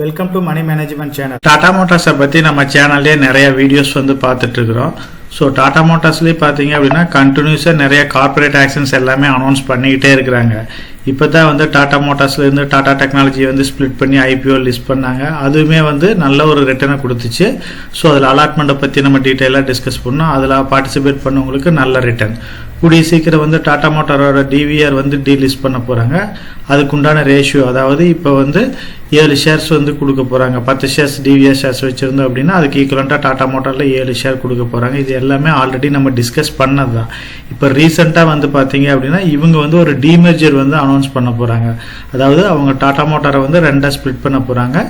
Welcome to money management channel. Tata மோட்டார்ஸை பற்றி நம்ம சேனல்லே நிறைய வீடியோஸ் பார்த்துட்டு இருக்கிறோம். ஸோ டாடா மோட்டார்ஸ்லேயே பார்த்தீங்க அப்படின்னா கண்டினியூஸாக நிறைய கார்பரேட் ஆக்ஷன்ஸ் எல்லாமே அனௌன்ஸ் பண்ணிக்கிட்டே இருக்கிறாங்க. இப்போ தான் டாடா மோட்டார்ஸ்லேருந்து டாடா டெக்னாலஜியை ஸ்ப்ளிட் பண்ணி ஐபிஓ லிஸ்ட் பண்ணாங்க. அதுவுமே நல்ல ஒரு ரிட்டர்னை கொடுத்துச்சு. ஸோ அதில் அலாட்மெண்ட்டை பற்றி நம்ம டீட்டெயிலாக டிஸ்கஸ் பண்ணோம். அதில் பார்ட்டிசிபேட் பண்ணவங்களுக்கு நல்ல ரிட்டர்ன். கூடிய சீக்கிரம் டாடா மோட்டாரோட டிவிஆர் டீலிஸ்ட் பண்ண போகிறாங்க. அதுக்குண்டான ரேஷியோ, அதாவது இப்போ 7 ஷேர்ஸ் கொடுக்க போகிறாங்க. 10 ஷேர்ஸ் டிவிஆர் ஷேர்ஸ் வச்சுருந்தோம் அப்படின்னா அதுக்கு ஈக்குவலண்ட்டாக டாடா மோட்டாரில் 7 ஷேர் கொடுக்க போகிறாங்க. இது எல்லாமே ஆல்ரெடி நம்ம டிஸ்கஸ் பண்ணது தான். இப்போ ரீசெண்டாக பார்த்தீங்க அப்படின்னா இவங்க ஒரு டிமெர்ஜர் அனௌன்ஸ் பண்ண போகிறாங்க. அதாவது அவங்க டாடா மோட்டாரை 2ஆக ஸ்ப்ளிட் பண்ண போகிறாங்க.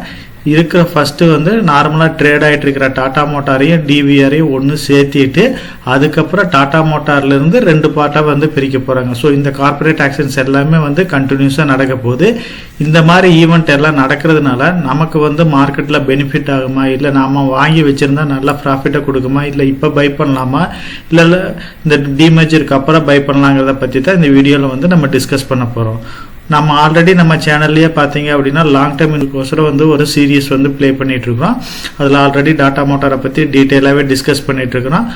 இருக்கிற ஃபஸ்ட்டு நார்மலாக ட்ரேட் ஆகிட்டு இருக்கிற டாடா மோட்டாரையும் டிவிஆரையும் ஒன்று சேர்த்திட்டு அதுக்கப்புறம் டாடா மோட்டார்லேருந்து 2 பார்ட்டாக பிரிக்க போகிறாங்க. ஸோ இந்த கார்பரேட் ஆக்ஷன்ஸ் எல்லாமே கண்டினியூஸாக நடக்க போகுது. இந்த மாதிரி ஈவெண்ட் எல்லாம் நடக்கிறதுனால நமக்கு மார்க்கெட்டில் பெனிஃபிட் ஆகுமா, இல்லை நாம் வாங்கி வச்சுருந்தா நல்லா ப்ராஃபிட்டை கொடுக்குமா, இல்லை இப்போ பை பண்ணலாமா, இல்லை இந்த டிமெர்ஜருக்கு அப்புறம் பை பண்ணலாங்கிறத பற்றி தான் இந்த வீடியோவில் நம்ம டிஸ்கஸ் பண்ண போகிறோம். நம்ம ஆல்ரெடி நம்ம சேனல்லையே பார்த்தீங்க அப்படின்னா லாங் டைம் இதுக்கோசரம் ஒரு சீரியஸ் ப்ளே பண்ணிட்டு இருக்கிறோம். அதில் ஆல்ரெடி டாடா மோட்டாரை பற்றி டீட்டெயிலாகவே டிஸ்கஸ் பண்ணிட்டு இருக்கிறோம்.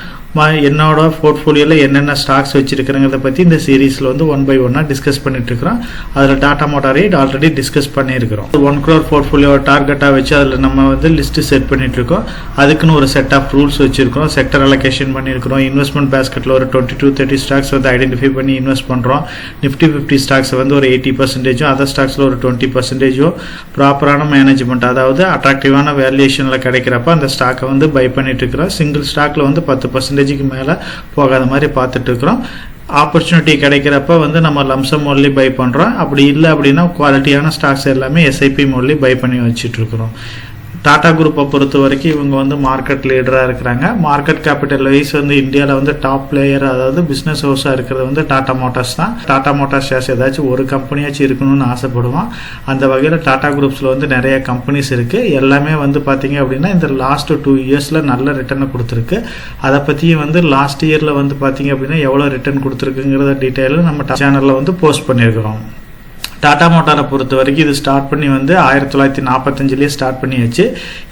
என்னோட போர்ட்ஃபோலியோவில் என்னென்ன ஸ்டாக்ஸ் வச்சிருக்கிறங்கிறத பற்றி இந்த சீரீஸில் 1 by 1 டிஸ்கஸ் பண்ணிட்டு இருக்கிறோம். அதில் டாடா மோட்டாரை ஆல்ரெடி டிஸ்கஸ் பண்ணியிருக்கிறோம். 1 crore போர்ட்ஃபோலியோ டார்கெட்டாக வச்சு அதில் நம்ம லிஸ்ட்டு செட் பண்ணிட்டு இருக்கோம். அதுக்குன்னு ஒரு செட் ஆஃப் ரூல்ஸ் வச்சிருக்கிறோம். செக்டர் அலோகேஷன் பண்ணியிருக்கிறோம். இன்வெஸ்ட்மெண்ட் பேஸ்கெட்டில் ஒரு 20 to 30 ஸ்டாக்ஸ் ஐடென்டிஃபை பண்ணி இன்வெஸ்ட் பண்ணுறோம். நிஃப்டி 50 ஸ்டாக்ஸ் ஒரு 80%, அதர் ஸ்டாக்ஸில் ஒரு 20% ப்ராப்பரான மேனேஜ்மெண்ட், அதாவது அட்ராக்டிவான வேல்யூஷனில் கிடைக்கிறப்ப அந்த ஸ்டாக்கை பை பண்ணிட்டு இருக்கிறோம். சிங்கிள் ஸ்டாக்ல 10% மேலே போகாத மாதிரி பார்த்துட்டு இருக்கிறோம். ஆப்பர்ச்சுனிட்டி கிடைக்கிறப்ப நம்ம லம்சம் மோட்லி பை பண்ணுறோம். அப்படி இல்லை அப்படின்னா குவாலிட்டியான ஸ்டாக்ஸ் எல்லாமே எஸ்ஐபி மோட்லி பை பண்ணி வச்சுட்டு இருக்கிறோம். டாடா குரூப்பை பொறுத்த வரைக்கும் இவங்க மார்க்கெட் லீடராக இருக்கிறாங்க. மார்க்கெட் கேபிட்டல் வைஸ் இந்தியாவில் டாப் பிளேயர், அதாவது பிஸ்னஸ் ஹவுஸாக இருக்கிறது டாடா மோட்டார்ஸ் தான். டாடா மோட்டார்ஸ் ஷேர்ஸ் ஏதாச்சும் ஒரு கம்பெனியாச்சும் இருக்கணும்னு ஆசைப்படுவோம். அந்த வகையில் டாடா குரூப்ஸில் நிறைய கம்பெனிஸ் இருக்குது. எல்லாமே பார்த்தீங்க அப்படின்னா இந்த லாஸ்ட் 2 இயர்ஸில் நல்ல ரிட்டர்னை கொடுத்துருக்கு. அதை பற்றியும் லாஸ்ட் இயரில் பார்த்தீங்க அப்படின்னா எவ்வளோ ரிட்டர்ன் கொடுத்துருக்குங்கிறத டீட்டெயிலும் நம்ம சேனலில் போஸ்ட் பண்ணியிருக்கிறோம். டாடா மோட்டாரை பொறுத்த வரைக்கும் இது ஸ்டார்ட் பண்ணி 1945 ஸ்டார்ட் பண்ணியாச்சு.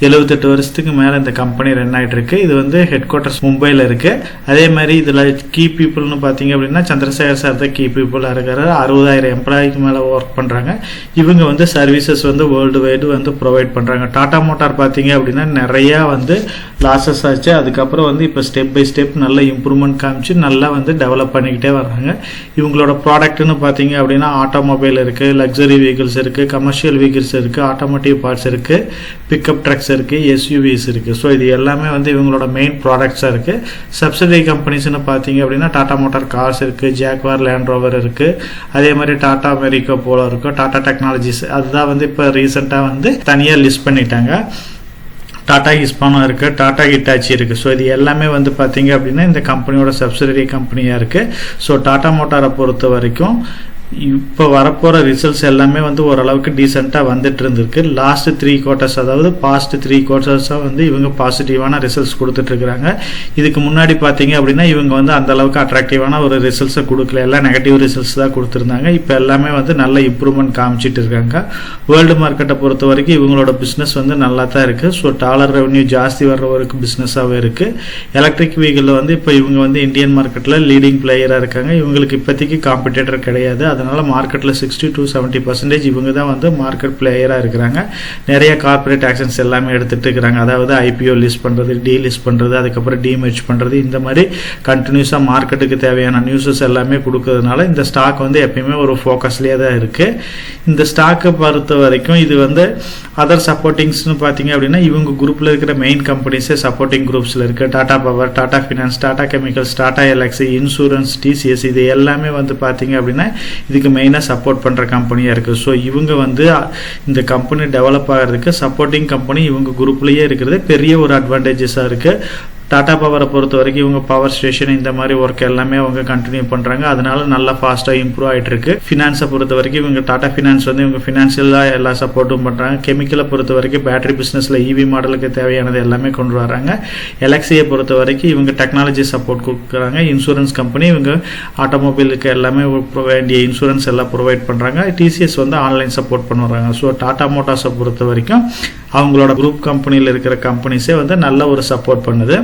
78 வருஷத்துக்கு மேலே இந்த கம்பெனி ரன் ஆகிட்டு இருக்கு. இது ஹெட் குவார்ட்டர்ஸ் மும்பையில் இருக்கு. அதே மாதிரி இதில் கீ பீப்புள்னு பார்த்தீங்க அப்படின்னா சந்திரசேகர் சார் தான் கீ பீப்புளாக இருக்காரு. 60,000 எம்ப்ளாய்க்கு மேலே ஒர்க் பண்ணுறாங்க. இவங்க சர்வீசஸ் வேர்ல்டு வைடு ப்ரொவைட் பண்ணுறாங்க. டாடா மோட்டார் பார்த்தீங்க அப்படின்னா நிறையா லாஸஸ் ஆச்சு. அதுக்கப்புறம் இப்போ ஸ்டெப் பை ஸ்டெப் நல்ல இம்ப்ரூவ்மெண்ட் காமிச்சு நல்லா டெவலப் பண்ணிக்கிட்டே வர்றாங்க. இவங்களோட ப்ராடக்ட்னு பார்த்தீங்க அப்படின்னா ஆட்டோமொபைல் இருக்குது, லக்ஸரி வெஹிக்கிள்ஸ் இருக்குது, கமர்ஷியல் வெஹிக்கிள்ஸ் இருக்குது, ஆட்டோமோட்டிவ் பார்ட்ஸ் இருக்குது, பிக்கப் ட்ரக்ஸ் இருக்குது, எஸ்யூவிஸ் இருக்குது. ஸோ இது எல்லாமே இவங்களோட மெயின் ப்ராடக்ட்ஸாக இருக்குது. சப்சிடரி கம்பெனிஸ்னு பார்த்தீங்க அப்படின்னா டாடா மோட்டார் கார்ஸ் இருக்குது, ஜாக்வார் லேண்ட் ரோவர் இருக்குது, அதே மாதிரி டாடா அமெரிக்கா போல இருக்கும், டாடா டெக்னாலஜிஸ். அதுதான் இப்போ ரீசெண்டாக தனியாக லிஸ்ட் பண்ணிட்டாங்க. டாடா ஹிஸ்பானோ இருக்குது, டாடா ஹிட்டாச்சி இருக்குது. ஸோ இது எல்லாமே பார்த்தீங்க அப்படின்னா இந்த கம்பெனியோட சப்சிடரி கம்பெனியாக இருக்குது. ஸோ டாடா மோட்டாரை பொறுத்த வரைக்கும் இப்போ வரப்போகிற ரிசல்ட்ஸ் எல்லாமே ஓரளவுக்கு டீசெண்டாக வந்துட்டு இருந்திருக்கு. லாஸ்ட் 3 quarters, அதாவது பாஸ்ட் 3 quartersஸாக இவங்க பாசிட்டிவான ரிசல்ட்ஸ் கொடுத்துட்ருக்குறாங்க. இதுக்கு முன்னாடி பார்த்தீங்க அப்படின்னா இவங்க அந்த அளவுக்கு அட்ராக்டிவான ஒரு ரிசல்ட்ஸை கொடுக்கல, எல்லாம் நெகட்டிவ் ரிசல்ட்ஸ் தான் கொடுத்துருந்தாங்க. இப்போ எல்லாமே நல்ல இம்ப்ரூவ்மெண்ட் காமிச்சிட்டு இருக்காங்க. வேர்ல்டு மார்க்கெட்டை பொறுத்த வரைக்கும் இவங்களோட பிஸ்னஸ் நல்லா தான் இருக்குது. ஸோ டாலர் ரெவன்யூ ஜாஸ்தி வர்ற வரைக்கும் பிஸ்னஸாகவே இருக்குது. எலக்ட்ரிக் வெஹிக்கிளில் இப்போ இவங்க இந்தியன் மார்க்கெட்டில் லீடிங் பிளேயராக இருக்காங்க. இவங்களுக்கு இப்போதைக்கு காம்படிட்டர் கிடையாது. அதனால மார்க்கெட்டில் 60 to 70% இவங்க தான் மார்க்கெட் பிளேயராக இருக்கிறாங்க. நிறைய கார்பரேட் ஆக்ஷன்ஸ் எல்லாமே எடுத்துகிட்டு இருக்கிறாங்க. அதாவது ஐபிஓ லிஸ்ட் பண்ணுறது, டீலிஸ்ட் பண்ணுறது, அதுக்கப்புறம் டிமெர்ஜ் பண்ணுறது, இந்த மாதிரி கண்டினியூஸாக மார்க்கெட்டுக்கு தேவையான நியூஸஸ் எல்லாமே கொடுக்கறதுனால இந்த ஸ்டாக் எப்பயுமே ஒரு ஃபோக்கஸ்லேயே தான் இருக்குது. இந்த ஸ்டாக்கை பொறுத்த வரைக்கும் இது அதர் சப்போர்ட்டிங்ஸ்னு பார்த்தீங்க அப்படின்னா இவங்க குரூப்பில் இருக்கிற மெயின் கம்பெனிஸே சப்போர்ட்டிங் குரூப்ஸில் இருக்குது. Tata power, Tata finance, Tata chemicals, Tata LXI, insurance, TCS, இது எல்லாமே பார்த்தீங்க அப்படின்னா இதுக்கு மெயினாக சப்போர்ட் பண்ணுற கம்பெனியாக இருக்குது. ஸோ இவங்க இந்த கம்பெனி டெவலப் ஆகிறதுக்கு சப்போர்ட்டிங் கம்பெனி இவங்க குரூப்லேயே இருக்கிறது பெரிய ஒரு அட்வான்டேஜஸாக இருக்குது. டாடா பவரை பொறுத்த வரைக்கும் இவங்க பவர் ஸ்டேஷன் இந்த மாதிரி ஒர்க் எல்லாமே அவங்க கண்டினியூ பண்ணுறாங்க. அதனால நல்லா ஃபாஸ்ட்டாக இம்ப்ரூவ் ஆகிட்டு இருக்கு. ஃபினான்ஸை பொறுத்த வரைக்கும் இவங்க டாடா ஃபினான்ஸ் வந்து இவங்க ஃபினான்ஷியலாக எல்லா சப்போர்ட்டும் பண்ணுறாங்க. கெமிக்கலை பொறுத்த வரைக்கும் பேட்டரி பிஸ்னஸில் இவி மாடலுக்கு தேவையானது எல்லாமே கொண்டு வராங்க. எலக்ஸியை பொறுத்த வரைக்கும் இவங்க டெக்னாலஜி சப்போர்ட் கொடுக்குறாங்க. இன்சூரன்ஸ் கம்பெனி இவங்க ஆட்டோமொபைலுக்கு எல்லாமே வேண்டிய இன்சூரன்ஸ் எல்லாம் ப்ரொவைட் பண்ணுறாங்க. டிசிஎஸ் வந்து ஆன்லைன் சப்போர்ட் பண்ணுறாங்க. ஸோ டாடா மோட்டார்ஸை பொறுத்த வரைக்கும் அவங்களோட குரூப் கம்பெனியில் இருக்கிற கம்பெனிஸே வந்து நல்ல ஒரு சப்போர்ட் பண்ணுது.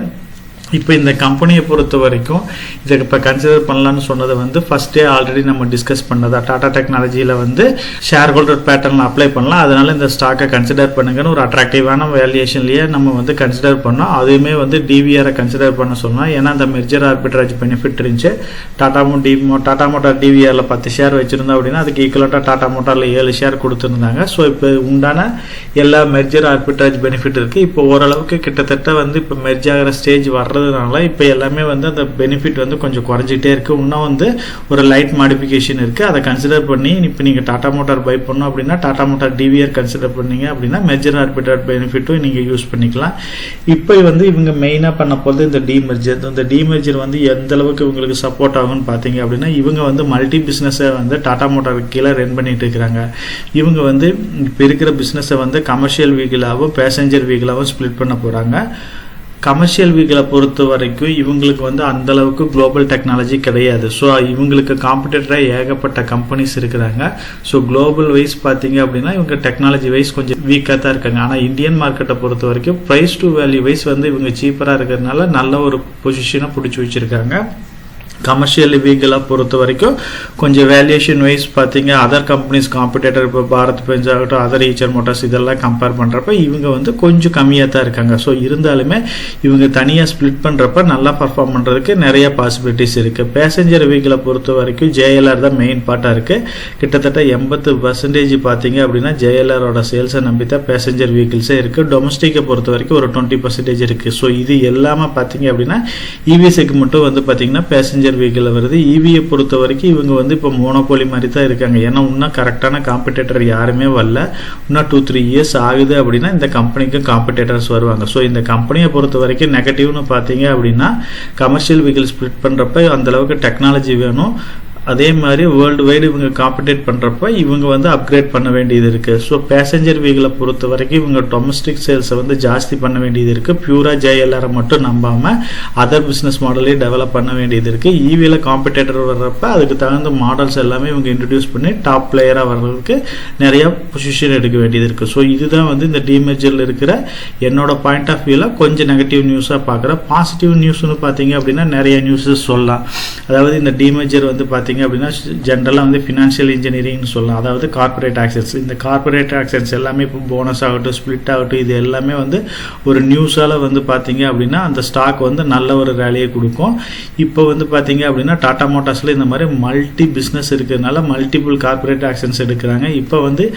இப்போ இந்த கம்பெனியை பொறுத்த வரைக்கும் இதை இப்போ கன்சிடர் பண்ணலான்னு சொன்னது வந்து ஃபர்ஸ்டே ஆல்ரெடி நம்ம டிஸ்கஸ் பண்ணதா. டாடா டெக்னாலஜியில் வந்து ஷேர் ஹோல்டர் பேட்டர்னில் அப்ளை பண்ணலாம். அதனால இந்த ஸ்டாக்கை கன்சிடர் பண்ணுங்கன்னு ஒரு அட்ராக்டிவான வேல்யூஷன்லேயே நம்ம வந்து கன்சிடர் பண்ணோம். அதுவுமே வந்து டிவிஆரை கன்சிடர் பண்ண சொன்னோம். ஏன்னா அந்த மெர்ஜர் ஆர்பிட்ரேஜ் பெனிஃபிட் இருந்துச்சு. டாடா மோட்டார் டிவிஆரில் 10 ஷேர் வச்சுருந்தோம் அப்படின்னா அதுக்கு ஈக்குவலாக டாடா மோட்டாரில் 7 ஷேர் கொடுத்துருந்தாங்க. ஸோ இப்போ உண்டான எல்லா மெர்ஜர் ஆர்பிட்ரேஜ் பெனிஃபிட் இருக்குது. இப்போ ஓரளவுக்கு கிட்டத்தட்ட வந்து இப்போ மெர்ஜ் ஆகிற ஸ்டேஜ் வர்றதுனால இப்போ எல்லாமே வந்து அந்த பெனிஃபிட் வந்து கொஞ்சம் குறைஞ்சிட்டே இருக்கு. இன்னும் வந்து ஒரு லைட் மாடிஃபிகேஷன் இருக்கு. அதை கன்சிடர் பண்ணி இப்போ நீங்க டாடா மோட்டார் பை பண்ணணும் அப்படின்னா டாடா மோட்டார் டிவிஆர் கன்சிடர் பண்ணீங்க அப்படின்னா மெர்ஜர் ஆர்பிட்ரேஜ் பெனிஃபிட்டும் நீங்க யூஸ் பண்ணிக்கலாம். இப்போ வந்து இவங்க மெயினா பண்ண போகிறது இந்த டிமெர்ஜர். இந்த டிமெர்ஜர் வந்து எந்த அளவுக்கு இவங்களுக்கு சப்போர்ட் ஆகும்னு பார்த்தீங்க அப்படின்னா இவங்க வந்து மல்டி பிஸ்னஸை வந்து டாடா மோட்டாருக்கு கீழே ரன் பண்ணிட்டு இருக்கிறாங்க. இவங்க வந்து இப்போ இருக்கிற பிஸ்னஸை வந்து கமர்ஷியல் வெஹிக்கிளாகவும் பேசஞ்சர் வெஹிக்கிளாகவும் ஸ்பிளிட் பண்ண போறாங்க. கமர்ஷியல் வெஹிக்கிளை பொறுத்த வரைக்கும் இவங்களுக்கு வந்து அந்த அளவுக்கு குளோபல் டெக்னாலஜி கிடையாது. ஸோ இவங்களுக்கு காம்படிட்டராக ஏகப்பட்ட கம்பெனிஸ் இருக்கிறாங்க. ஸோ குளோபல் வைஸ் பார்த்தீங்க அப்படின்னா இவங்க டெக்னாலஜி வைஸ் கொஞ்சம் வீக்காக தான் இருக்காங்க. ஆனால் இந்தியன் மார்க்கெட்டை பொறுத்த வரைக்கும் ப்ரைஸ் டு வேல்யூ வைஸ் வந்து இவங்க சீப்பராக இருக்கிறதுனால நல்ல ஒரு பொசிஷனை பிடிச்சி வச்சிருக்காங்க. கமர்ஷியல் வெஹிக்கிளை பொறுத்த வரைக்கும் கொஞ்சம் வேல்யூஷன் வைஸ் பார்த்தீங்க அதர் கம்பெனிஸ் காம்படிட்டர் இப்போ பாரத் பென்ஸ் ஆகட்டும் அதர் ஈச்சர் மோட்டார்ஸ் இதெல்லாம் கம்பேர் பண்ணுறப்ப இவங்க வந்து கொஞ்சம் கம்மியாக தான் இருக்காங்க. ஸோ இருந்தாலுமே இவங்க தனியாக ஸ்பிளிட் பண்ணுறப்ப நல்லா பர்ஃபார்ம் பண்ணுறதுக்கு நிறைய பாசிபிலிட்டிஸ் இருக்குது. பேசஞ்சர் வெஹிக்கிளை பொறுத்த வரைக்கும் JLR தான் மெயின் பார்ட்டாக இருக்குது. கிட்டத்தட்ட 80% பார்த்தீங்க அப்படின்னா JLRோட சேல்ஸை நம்பி தான் பேசஞ்சர் வெஹிக்கிள்ஸே இருக்குது. டொமஸ்டிக்கை பொறுத்த வரைக்கும் ஒரு 20% இருக்குது. ஸோ இது எல்லாமே பார்த்தீங்க அப்படின்னா EV செக்மெண்ட்டும் வந்து பார்த்தீங்கன்னா பேசஞ்சர் வெஹிக்கிள் வருது. EVயை பொறுத்த வரைக்கும் இவங்க வந்து இப்போ மோனோபோலி மாதிரி தான் இருக்காங்க. ஏன்னா இன்னும் கரெக்டான காம்படிட்டர் யாருமே வரல. இன்னும் 2-3 இயர்ஸ் ஆகுது அப்படின்னா இந்த கம்பெனிக்கு காம்படிட்டர்ஸ் வருவாங்க. ஸோ இந்த கம்பெனியை பொறுத்த வரைக்கும் நெகட்டிவ்னு பார்த்தீங்க அப்படின்னா கமர்ஷியல் வெஹிக்கிள் ஸ்பிளிட் பண்ணுறப்ப அந்த அளவுக்கு டெக்னாலஜி வேணும். அதே மாதிரி வேர்ல்டு வைடு இவங்க காம்படேட் பண்ணுறப்ப இவங்க வந்து அப்கிரேட் பண்ண வேண்டியது இருக்குது. ஸோ பேசஞ்சர் வெஹிக்கிளை பொறுத்த வரைக்கும் இவங்க டொமஸ்டிக் சேல்ஸை வந்து ஜாஸ்தி பண்ண வேண்டியது இருக்குது. பியூராக JLR மட்டும் நம்பாமல் அதர் பிஸ்னஸ் மாடலையும் டெவலப் பண்ண வேண்டியது இருக்குது. EVயில் காம்படேட்டர் வர்றப்ப அதுக்கு தகுந்த மாடல்ஸ் எல்லாமே இவங்க இன்ட்ரடியூஸ் பண்ணி டாப் பிளேயராக வர்றதுக்கு நிறைய பொசிஷன் எடுக்க வேண்டியது இருக்குது. ஸோ இதுதான் வந்து இந்த டிமெர்ஜரில் இருக்கிற என்னோட பாயிண்ட் ஆஃப் வியூவில் கொஞ்சம் நெகட்டிவ் நியூஸாக பார்க்குறேன். பாசிட்டிவ் நியூஸ்னு பார்த்தீங்க அப்படின்னா நிறைய நியூஸஸ் சொல்லலாம். அதாவது இந்த டிமெர்ஜர் வந்து பார்த்தீங்க அப்படின்னா ஜென்ரலாக வந்து ஃபினான்ஷியல் இன்ஜினியரிங்னு சொல்லலாம். அதாவது கார்பரேட் ஆக்சன்ஸ். இந்த கார்பரேட் ஆக்சன்ஸ் எல்லாமே இப்போ போனஸ் ஆகட்டும் ஸ்பிளிட் ஆகட்டும் இது எல்லாமே வந்து ஒரு நியூஸால் வந்து பார்த்தீங்க அப்படின்னா அந்த ஸ்டாக் வந்து நல்ல ஒரு ரேலியை கொடுக்கும். இப்போ வந்து பார்த்தீங்க அப்படின்னா டாடா மோட்டார்ஸில் இந்த மாதிரி மல்டி பிஸ்னஸ் இருக்கிறதுனால மல்டிபிள் கார்பரேட் ஆக்ஷன்ஸ் எடுக்கிறாங்க. இப்போ வந்து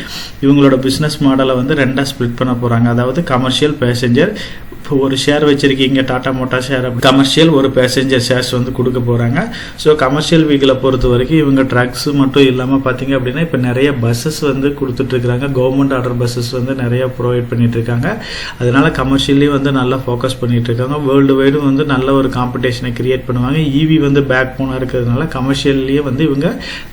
இவங்களோட பிஸ்னஸ் மாடலை வந்து 2ஆக ஸ்பிளிட் பண்ண போகிறாங்க. அதாவது கமர்ஷியல் பேசஞ்சர். இப்போ ஒரு ஷேர் வச்சிருக்கீங்க டாடா மோட்டார் ஷேர் கமர்ஷியல் ஒரு பேசஞ்சர் ஷேர்ஸ் வந்து கொடுக்க போகிறாங்க. ஸோ கமர்ஷியல் வெஹிக்கிளை பொறுத்த வரைக்கும் இவங்க ட்ரக்ஸ் மட்டும் இல்லாமல் பார்த்தீங்க அப்படின்னா இப்போ நிறைய பஸ்ஸஸ் வந்து கொடுத்துட்ருக்காங்க. கவர்மெண்ட் ஆர்டர் பஸ்ஸஸ் வந்து நிறைய ப்ரொவைட் பண்ணிட்டு இருக்காங்க. அதனால கமர்ஷியல்லையும் வந்து நல்லா ஃபோக்கஸ் பண்ணிட்டு இருக்காங்க. வேர்ல்டு வைடும் வந்து நல்ல ஒரு காம்படிஷனை கிரியேட் பண்ணுவாங்க. EV வந்து பேக் போனாக இருக்கிறதுனால கமர்ஷியல்லையே வந்து இவங்க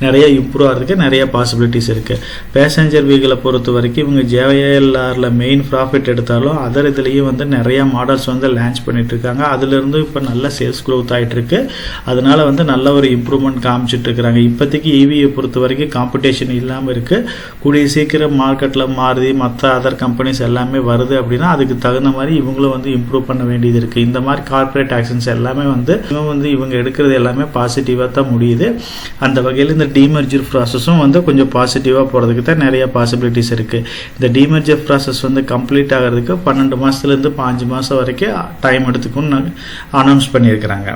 நிறைய இம்ப்ரூவ் ஆகிறதுக்கு நிறைய பாசிபிலிட்டிஸ் இருக்குது. பேசஞ்சர் வெஹிக்கிளை பொறுத்த வரைக்கும் இவங்க JLRல மெயின் ப்ராஃபிட் எடுத்தாலும் அதர் இதுலேயும் வந்து நிறைய மாடல்ஸ் வந்து லான்ச் பண்ணிட்டு இருக்காங்க. அதுலேருந்து இப்போ நல்ல சேல்ஸ் க்ரோத் ஆகிட்டு இருக்கு. அதனால வந்து நல்ல ஒரு இம்ப்ரூவ்மெண்ட் காமிச்சிட்டு இருக்கிறாங்க. இப்போதைக்கு EVயை பொறுத்த வரைக்கும் காம்படிஷன் இல்லாமல் இருக்கு. கூடிய சீக்கிரம் மார்க்கெட்டில் மாறுதி மற்ற அதர் கம்பெனிஸ் எல்லாமே வருது அப்படின்னா அதுக்கு தகுந்த மாதிரி இவங்களும் வந்து இம்ப்ரூவ் பண்ண வேண்டியது இருக்கு. இந்த மாதிரி கார்பரேட் ஆக்ஷன்ஸ் எல்லாமே வந்து இவங்க எடுக்கிறது எல்லாமே பாசிட்டிவாக தான் முடியுது. அந்த வகையில் இந்த டிமெர்ஜர் ப்ராசஸும் வந்து கொஞ்சம் பாசிட்டிவாக போகிறதுக்கு தான் நிறைய பாசிபிலிட்டிஸ் இருக்கு. இந்த டிமெர்ஜர் ப்ராசஸ் வந்து கம்ப்ளீட் ஆகிறதுக்கு 12 மாதத்துலேருந்து 5 மாதம் வரைக்கும் டைம் எடுத்துக்கும்னு அனௌன்ஸ் பண்ணியிருக்கிறாங்க.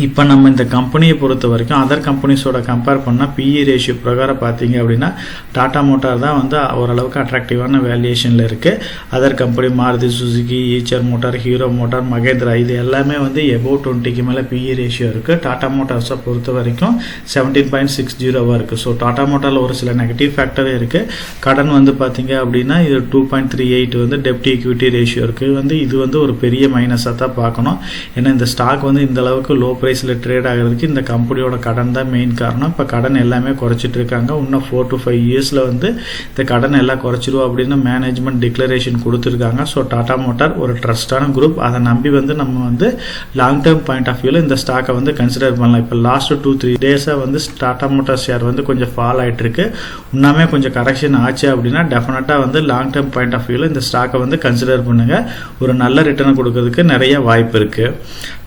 இப்போ நம்ம இந்த கம்பெனியை பொறுத்த வரைக்கும் அதர் கம்பெனிஸோட கம்பேர் பண்ணால் பிஇ ரேஷியோ பிரகாரம் பார்த்தீங்க அப்படின்னா டாடா மோட்டார் தான் வந்து ஓரளவுக்கு அட்ராக்டிவான வேல்யூஷனில் இருக்குது. Other company Maruti Suzuki, Eicher motor, Hero motor, Mahindra இது எல்லாமே வந்து எபோவ் 20க்கு மேலே பிஇ ரேஷியோ இருக்குது. டாடா மோட்டார்ஸை பொறுத்த வரைக்கும் 17.60 இருக்குது. ஸோ டாடா மோட்டாரில் ஒரு சில நெகட்டிவ் ஃபேக்டர் இருக்குது. கடன் வந்து பார்த்தீங்க அப்படின்னா இது 2.38 வந்து டெப்ட் ஈக்விட்டி ரேஷியோ இருக்குது. வந்து இது வந்து ஒரு பெரிய மைனஸாக தான் பார்க்கணும். ஏன்னா இந்த ஸ்டாக் வந்து இந்த அளவுக்கு லோ பிரைஸில் ட்ரேட் ஆகிறதுக்கு இந்த கம்பெனியோட கடன் தான் மெயின் காரணம். இப்போ கடன் எல்லாமே குறைச்சிட்டு இருக்காங்க. இன்னும் 4 to 5 இயர்ஸில் வந்து இந்த கடன் எல்லாம் குறைச்சிடுவோம் அப்படின்னு மேனேஜ்மெண்ட் டிக்ளரேஷன் கொடுத்துருக்காங்க. ஸோ டாடா மோட்டார் ஒரு ட்ரஸ்டான குரூப். அதை நம்பி வந்து நம்ம வந்து லாங் டேர்ம் பாயிண்ட் ஆஃப் வியூவில் இந்த ஸ்டாக்கை வந்து கன்சிடர் பண்ணலாம். இப்போ லாஸ்ட் 2-3 டேஸாக வந்து டாடா மோட்டார் ஷேர் வந்து கொஞ்சம் ஃபால் ஆகிட்டு இருக்கு. இன்னுமே கொஞ்சம் கரெக்ஷன் ஆச்சு அப்படின்னா டெஃபினட்டாக வந்து லாங் டேர்ம் பாயிண்ட் ஆஃப் வியூவில் இந்த ஸ்டாக்கை வந்து கன்சிடர் பண்ணுங்க. ஒரு நல்ல ரிட்டர்ன் கொடுக்கறதுக்கு நிறைய வாய்ப்பு இருக்கு.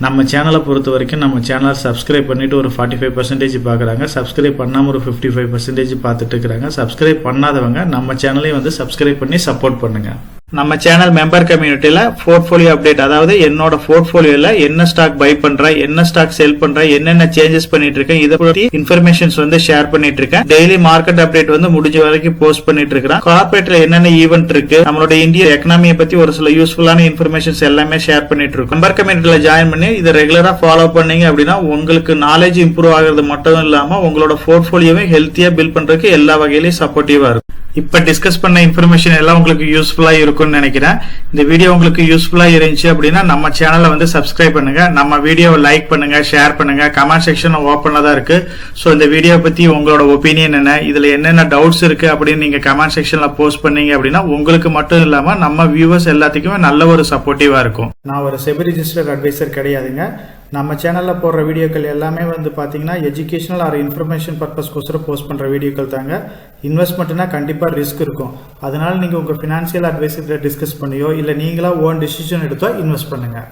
நம்ம சேனலை பொறுத்த வரைக்கும் நம்ம சேனல் சப்ஸ்கிரைப் பண்ணிட்டு ஒரு 45% பார்க்குறாங்க. சப்ஸ்கிரைப் பண்ணாமல் ஒரு 55% பார்த்துட்டு இருக்கிறாங்க. சப்ஸ்கிரைப் பண்ணாதவங்க நம்ம சேனலையும் வந்து சப்ஸ்கிரைப் பண்ணி சப்போர்ட் பண்ணுங்க. நம்ம சேனல் மெம்பர் கம்யூனிட்டியில போர்ட்ஃபோலியோ அப்டேட், அதாவது என்னோட போர்ட்ஃபோலியோல என்ன ஸ்டாக் பை பண்றேன், என்ன ஸ்டாக் செல் பண்றேன், என்னென்ன சேஞ்சஸ் பண்ணிட்டு இருக்கேன், இதை பத்தி இன்ஃபர்மேஷன்ஸ் வந்து ஷேர் பண்ணிட்டு இருக்கேன். டெய்லி மார்க்கெட் அப்டேட் வந்து முடிஞ்ச வரைக்கும் போஸ்ட் பண்ணிட்டு இருக்கேன். கார்பரேட்ல என்னென்ன ஈவென்ட் இருக்கு, நம்மளோட இந்திய எக்கனாமியை பத்தி ஒரு சில யூஸ்ஃபுல்லான இன்ஃபர்மேஷன்ஸ் எல்லாமே ஷேர் பண்ணிட்டு இருக்கோம். மெம்பர் கம்யூனிட்டியில ஜாயின் பண்ணி இதை ரெகுலரா ஃபாலோ பண்ணீங்க அப்படின்னா உங்களுக்கு நாலேஜ் இம்ப்ரூவ் ஆகிறது மட்டும் இல்லாம உங்களோட போர்ட்ஃபோலியோவை ஹெல்த்தியா பில்ட் பண்றதுக்கு எல்லா வகையிலையும் சப்போர்ட்டிவா இருக்கும். இப்ப டிஸ்கஸ் பண்ண இன்ஃபர்மேஷன் எல்லாம் உங்களுக்கு யூஸ்ஃபுல்லா இருக்கும்னு நினைக்கிறேன். இந்த வீடியோ உங்களுக்கு யூஸ்ஃபுல்லா இருந்துச்சு அப்படின்னா நம்ம சேனலை வந்து சப்ஸ்கிரைப் பண்ணுங்க, நம்ம வீடியோவை லைக் பண்ணுங்க, ஷேர் பண்ணுங்க. கமெண்ட் செக்ஷன் ஓப்பன்ல தான் இருக்கு. ஸோ இந்த வீடியோ பத்தி உங்களோட ஒப்பீனியன் என்ன, இதுல என்னென்ன டவுட்ஸ் இருக்கு அப்படின்னு நீங்க கமெண்ட் செக்ஷன்ல போஸ்ட் பண்ணீங்க அப்படின்னா உங்களுக்கு மட்டும் இல்லாம நம்ம வியூவர்ஸ் எல்லாத்துக்குமே நல்ல ஒரு சப்போர்ட்டிவா இருக்கும். நான் ஒரு செபி ரிஜிஸ்டர்ட் அட்வைசர் கிடையாதுங்க. நம்ம சேனலில் போடுற வீடியோக்கள் எல்லாமே வந்து பார்த்தீங்கன்னா எஜுகேஷனல் ஆர் இன்ஃபர்மேஷன் பர்பஸ்க்கோசரம் போஸ்ட் பண்ணுற வீடியோக்கள் தாங்க. இன்வெஸ்ட்மெண்ட்னா கண்டிப்பாக ரிஸ்க் இருக்கும். அதனால நீங்கள் உங்கள் ஃபினான்ஷியல் அட்வைசர்கிட்ட டிஸ்கஸ் பண்ணியோ இல்லை நீங்களா ஓன் டிசிஷன் எடுத்தோ இன்வெஸ்ட் பண்ணுங்கள்.